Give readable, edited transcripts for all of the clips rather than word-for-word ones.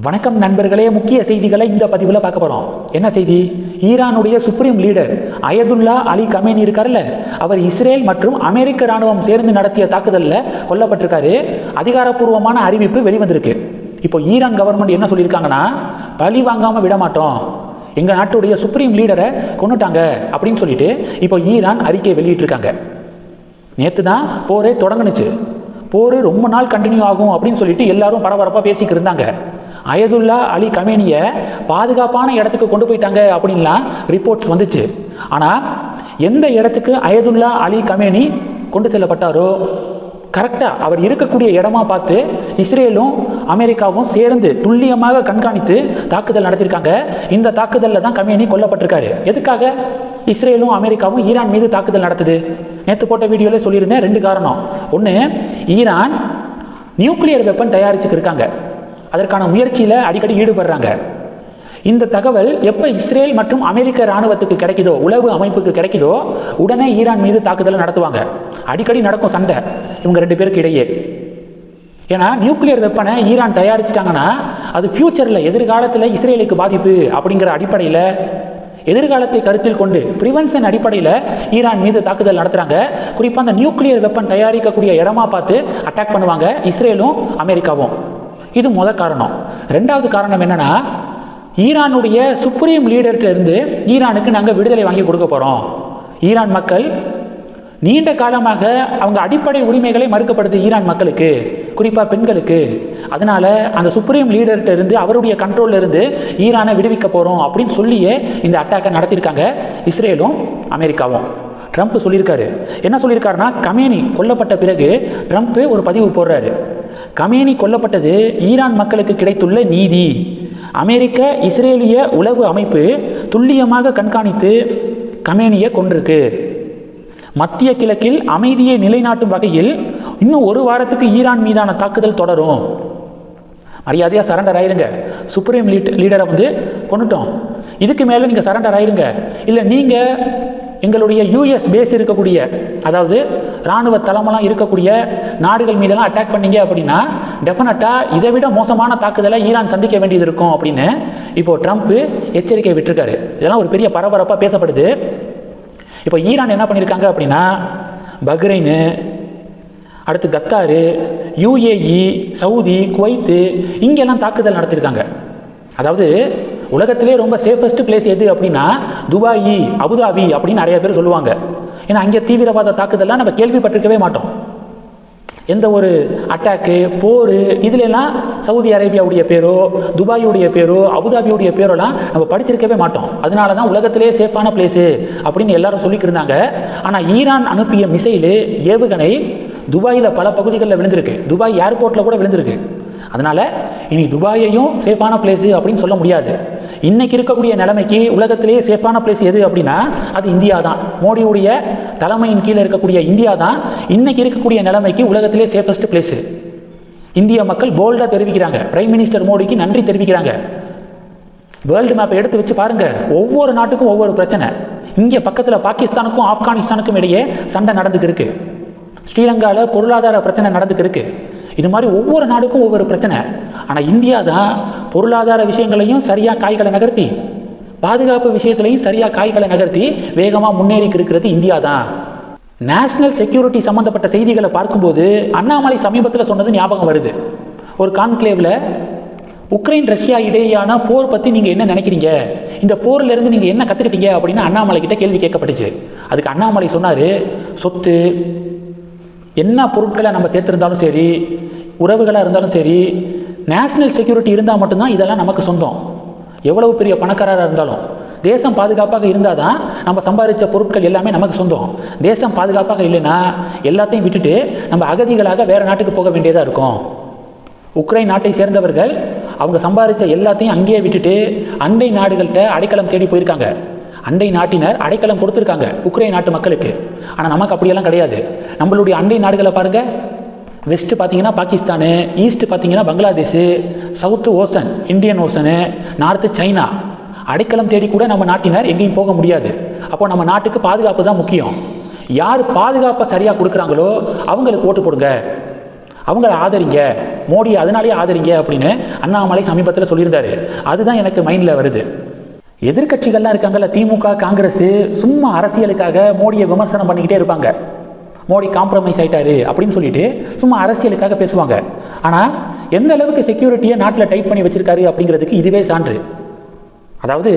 வணக்கம் நண்பர்களே, முக்கிய செய்திகளை இந்த பதிவில் பார்க்க போகிறோம். என்ன செய்தி? ஈரானுடைய supreme leader Ayatollah Ali Khamenei இருக்கார்ல, அவர் இஸ்ரேல் மற்றும் அமெரிக்க இராணுவம் சேர்ந்து நடத்திய தாக்குதலில் கொல்லப்பட்டிருக்காரு. அதிகாரப்பூர்வமான அறிவிப்பு வெளிவந்திருக்கு. இப்போ ஈரான் கவர்மெண்ட் என்ன சொல்லியிருக்காங்கன்னா, பழி வாங்காமல் விட மாட்டோம், எங்கள் நாட்டுடைய சுப்ரீம் லீடரை கொண்டுட்டாங்க அப்படின்னு சொல்லிட்டு இப்போ ஈரான் அறிக்கை வெளியிட்டிருக்காங்க. நேற்று தான் போரே தொடங்குனுச்சு. போர் ரொம்ப நாள் கண்டினியூ ஆகும் அப்படின்னு சொல்லிட்டு எல்லாரும் பரபரப்பாக பேசிக்கிட்டு இருந்தாங்க. அயதுல்லா அலி கமேனியை பாதுகாப்பான இடத்துக்கு கொண்டு போயிட்டாங்க அப்படின்லாம் ரிப்போர்ட்ஸ் வந்துச்சு. ஆனால் எந்த இடத்துக்கு அயதுல்லா அலி கமேனி கொண்டு செல்லப்பட்டாரோ கரெக்டாக அவர் இருக்கக்கூடிய இடமா பார்த்து இஸ்ரேலும் அமெரிக்காவும் சேர்ந்து துல்லியமாக கண்காணித்து தாக்குதல் நடத்தியிருக்காங்க. இந்த தாக்குதலில் தான் கமேனி கொல்லப்பட்டிருக்காரு. எதுக்காக இஸ்ரேலும் அமெரிக்காவும் ஈரான் மீது தாக்குதல் நடத்துது? நேற்று போட்ட வீடியோவில் சொல்லியிருந்தேன். ரெண்டு காரணம். ஒன்று, ஈரான் நியூக்ளியர் வெப்பன் தயாரிச்சுக்கு இருக்காங்க, அதற்கான முயற்சியில் அடிக்கடி ஈடுபடுறாங்க. இந்த தகவல் எப்போ இஸ்ரேல் மற்றும் அமெரிக்க இராணுவத்துக்கு கிடைக்குதோ, உளவு அமைப்புக்கு கிடைக்குதோ, உடனே ஈரான் மீது தாக்குதல் நடத்துவாங்க. அடிக்கடி நடக்கும் சண்டை இவங்க ரெண்டு பேருக்கு இடையே. ஏன்னா நியூக்ளியர் வெப்பனை ஈரான் தயாரிச்சிட்டாங்கன்னா அது ஃபியூச்சரில் எதிர்காலத்தில் இஸ்ரேலுக்கு பாதிப்பு அப்படிங்கிற அடிப்படையில், எதிர்காலத்தை கருத்தில் கொண்டு ப்ரிவென்ஷன் அடிப்படையில் ஈரான் மீது தாக்குதல் நடத்துகிறாங்க. குறிப்பாக அந்த நியூக்ளியர் வெப்பன் தயாரிக்கக்கூடிய இடமா பார்த்து அட்டாக் பண்ணுவாங்க இஸ்ரேலும் அமெரிக்காவும். இது முதல் காரணம். ரெண்டாவது காரணம் என்னன்னா, ஈரானுடைய சுப்ரீம் லீடர்கிட்ட இருந்து ஈரானுக்கு நாங்கள் விடுதலை வாங்கி கொடுக்க போகிறோம். ஈரான் மக்கள் நீண்ட காலமாக அவங்க அடிப்படை உரிமைகளை மறுக்கப்படுது ஈரான் மக்களுக்கு, குறிப்பாக பெண்களுக்கு. அதனால அந்த சுப்ரீம் லீடர்கிட்ட இருந்து, அவருடைய கண்ட்ரோலில் இருந்து ஈரானை விடுவிக்க போகிறோம் அப்படின்னு சொல்லியே இந்த அட்டாக்கை நடத்தியிருக்காங்க இஸ்ரேலும் அமெரிக்காவும். ட்ரம்ப் சொல்லியிருக்காரு. என்ன சொல்லியிருக்காருன்னா, கமேனி கொல்லப்பட்ட பிறகு ட்ரம்ப் ஒரு பதிவு போடுறாரு. கமேனி கொல்லப்பட்டது ஈரான் மக்களுக்கு கிடைத்துள்ள நீதி. அமெரிக்க இஸ்ரேலிய உளவு அமைப்பு துல்லியமாக கண்காணித்து கமேனியை கொண்டிருக்கு. மத்திய கிழக்கில் அமைதியை நிலைநாட்டும் வகையில் இன்னும் ஒரு வாரத்துக்கு ஈரான் மீதான தாக்குதல் தொடரும். மரியாதையாக சரண்டர் ஆயிருங்க. சுப்ரீம் லீடரை கொண்டுட்டோம், இதுக்கு மேலே நீங்கள் சரண்டர் ஆயிருங்க. இல்லை நீங்கள் எங்களுடைய யூஎஸ் பேஸ் இருக்கக்கூடிய, அதாவது இராணுவ தளமெல்லாம் இருக்கக்கூடிய நாடுகள் மீதெல்லாம் அட்டாக் பண்ணீங்க அப்படின்னா டெஃபினட்டாக இதை விட மோசமான தாக்குதலை ஈரான் சந்திக்க வேண்டியது இருக்கும் அப்படின்னு இப்போது ட்ரம்ப் எச்சரிக்கை விட்டுருக்காரு. இதெல்லாம் ஒரு பெரிய பரபரப்பாக பேசப்படுது. இப்போ ஈரான் என்ன பண்ணியிருக்காங்க அப்படின்னா, பஹ்ரைனு, அடுத்து கத்தாரு, யுஏஇ, சவுதி, குவைத்து, இங்கெல்லாம் தாக்குதல் நடத்தியிருக்காங்க. அதாவது உலகத்திலே ரொம்ப சேஃபஸ்ட் பிளேஸ் எது அப்படின்னா துபாய், அபுதாபி அப்படின்னு நிறைய பேர் சொல்லுவாங்க. ஏன்னா அங்கே தீவிரவாத தாக்குதல்லாம் நம்ம கேள்விப்பட்டிருக்கவே மாட்டோம். எந்த ஒரு அட்டாக்கு, போர், இதுலெல்லாம் சவுதி அரேபியாவுடைய பேரோ, துபாயுடைய பேரோ, அபுதாபியுடைய பேரோலாம் நம்ம படிச்சிருக்கவே மாட்டோம். அதனால தான் உலகத்திலே சேஃபான பிளேஸு அப்படின்னு எல்லாரும் சொல்லிட்டு இருந்தாங்க. ஆனால் ஈரான் அனுப்பிய மிசைலு, ஏவுகணை துபாயில் பல பகுதிகளில் விழுந்திருக்கு. துபாய் ஏர்போர்ட்டில் கூட விழுந்திருக்கு. அதனால் இனி துபாயையும் சேஃபான பிளேஸு அப்படின்னு சொல்ல முடியாது. இன்னைக்கு இருக்கக்கூடிய நிலைமைக்கு உலகத்திலேயே சேஃபான பிளேஸ் எது அப்படின்னா அது இந்தியா தான். மோடியுடைய தலைமையின் கீழே இருக்கக்கூடிய இந்தியா தான் இன்னைக்கு இருக்கக்கூடிய நிலைமைக்கு உலகத்திலே சேஃபஸ்ட் பிளேஸு. இந்திய மக்கள் போல்டாக தெரிவிக்கிறாங்க. பிரைம் மினிஸ்டர் மோடிக்கு நன்றி தெரிவிக்கிறாங்க. வேர்ல்டு மேப்பை எடுத்து வச்சு பாருங்கள், ஒவ்வொரு நாட்டுக்கும் ஒவ்வொரு பிரச்சனை. இங்கே பக்கத்தில் பாகிஸ்தானுக்கும் ஆப்கானிஸ்தானுக்கும் இடையே சண்டை நடந்துக்கு இருக்கு. ஸ்ரீலங்காவில் பொருளாதார பிரச்சனை நடந்துக்கு இருக்கு. இது மாதிரி ஒவ்வொரு நாடுக்கும் ஒவ்வொரு பிரச்சனை. ஆனால் இந்தியா தான் பொருளாதார விஷயங்களையும் சரியாக காய்களை நகர்த்தி, பாதுகாப்பு விஷயத்துலையும் சரியாக காய்களை நகர்த்தி வேகமாக முன்னேறி இருக்கிறது இந்தியா தான். நேஷனல் செக்யூரிட்டி சம்மந்தப்பட்ட செய்திகளை பார்க்கும்போது அண்ணாமலை சமீபத்தில் சொன்னது ஞாபகம் வருது. ஒரு கான்க்ளேவில் உக்ரைன் ரஷ்யா இடையேயான போர் பற்றி நீங்கள் என்ன நினைக்கிறீங்க, இந்த போரிலிருந்து நீங்கள் என்ன கற்றுக்கிட்டீங்க அப்படின்னு அண்ணாமலை கிட்ட கேள்வி கேட்கப்பட்டுச்சு. அதுக்கு அண்ணாமலை சொன்னார், சொத்து என்ன பொருட்களை நம்ம சேர்த்துருந்தாலும் சரி, உறவுகளாக இருந்தாலும் சரி, நேஷனல் செக்யூரிட்டி இருந்தால் மட்டும்தான் இதெல்லாம் நமக்கு சொந்தம். எவ்வளவு பெரிய பணக்காரராக இருந்தாலும் தேசம் பாதுகாப்பாக இருந்தால் தான் நம்ம சம்பாதிச்ச பொருட்கள் எல்லாமே நமக்கு சொந்தம். தேசம் பாதுகாப்பாக இல்லைன்னா எல்லாத்தையும் விட்டுட்டு நம்ம அகதிகளாக வேறு நாட்டுக்கு போக வேண்டியதாக இருக்கும். உக்ரைன் நாட்டை சேர்ந்தவர்கள் அவங்க சம்பாதிச்ச எல்லாத்தையும் அங்கேயே விட்டுட்டு அண்டை நாடுகள்கிட்ட அடைக்கலம் தேடி போயிருக்காங்க. அண்டை நாட்டினர் அடைக்கலம் கொடுத்துருக்காங்க உக்ரைன் நாட்டு மக்களுக்கு. ஆனால் நமக்கு அப்படியெல்லாம் கிடையாது. நம்மளுடைய அண்டை நாடுகளை பாருங்கள். வெஸ்ட்டு பார்த்தீங்கன்னா பாகிஸ்தானு, ஈஸ்ட் பார்த்தீங்கன்னா Bangladesh, south ocean, Indian ocean, north China. அடைக்கலம் தேடி கூட நம்ம நாட்டினர் எங்கேயும் போக முடியாது. அப்போ நம்ம நாட்டுக்கு பாதுகாப்பு தான் முக்கியம். யார் பாதுகாப்பை சரியாக கொடுக்குறாங்களோ அவங்களுக்கு ஓட்டு போடுங்க. அவங்கள ஆதரிங்க, மோடி அதனாலேயே ஆதரிங்க அப்படின்னு அண்ணாமலை சமீபத்தில் சொல்லியிருந்தாரு. அதுதான் எனக்கு மைண்டில் வருது. எதிர்கட்சிகள்லாம் இருக்காங்கல்ல, திமுக, காங்கிரஸ், சும்மா அரசியலுக்காக மோடியை விமர்சனம் பண்ணிக்கிட்டே இருப்பாங்க. மோடி காம்ப்ரமைஸ் ஆயிட்டாரு அப்படின்னு சொல்லிட்டு சும்மா அரசியலுக்காக பேசுவாங்க. ஆனால் எந்த அளவுக்கு செக்யூரிட்டியை நாட்டில் டைட் பண்ணி வச்சிருக்காரு அப்படிங்கிறதுக்கு இதுவே சான்று. அதாவது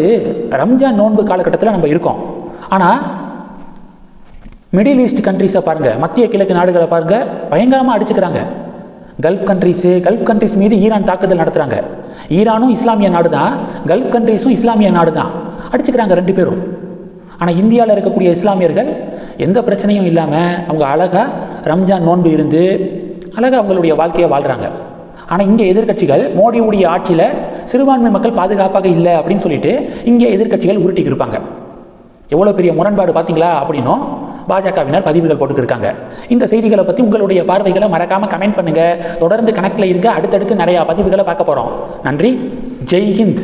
ரம்ஜான் நோன்பு காலகட்டத்தில் நம்ம இருக்கோம். ஆனால் மிடில் ஈஸ்ட் கண்ட்ரிஸை பாருங்கள், மத்திய கிழக்கு நாடுகளை பாருங்கள், பயங்கரமாக அடிச்சுக்கிறாங்க. கல்ஃப் கண்ட்ரிஸ் மீது ஈரான் தாக்குதல் நடத்துகிறாங்க. ஈரானும் இஸ்லாமிய நாடு தான், கல்ஃப் கண்ட்ரிஸும் இஸ்லாமிய நாடு தான், அடிச்சுக்கிறாங்க 2 பேரும். ஆனால் இந்தியாவில் இருக்கக்கூடிய இஸ்லாமியர்கள் எந்த பிரச்சனையும் இல்லாமல் அவங்க அழகாக ரம்ஜான் நோன்பு இருந்து அழகாக அவங்களுடைய வாழ்க்கையை வாழ்கிறாங்க. ஆனால் இங்கே எதிர்கட்சிகள் மோடியுடைய ஆட்சியில் சிறுபான்மை மக்கள் பாதுகாப்பாக இல்லை அப்படின்னு சொல்லிட்டு இங்கே எதிர்கட்சிகள் உருட்டிக்கு இருப்பாங்க. எவ்வளோ பெரிய முரண்பாடு பார்த்தீங்களா அப்படின்னும் பாஜகவினர் பதிவுகள் போட்டுருக்காங்க. இந்த செய்திகளை பற்றி உங்களுடைய பார்வைகளை மறக்காமல் கமெண்ட் பண்ணுங்கள். தொடர்ந்து கணக்கில் இருக்க, அடுத்தடுத்து நிறையா பதிவுகளை பார்க்க போகிறோம். நன்றி. ஜெய் ஹிந்த்.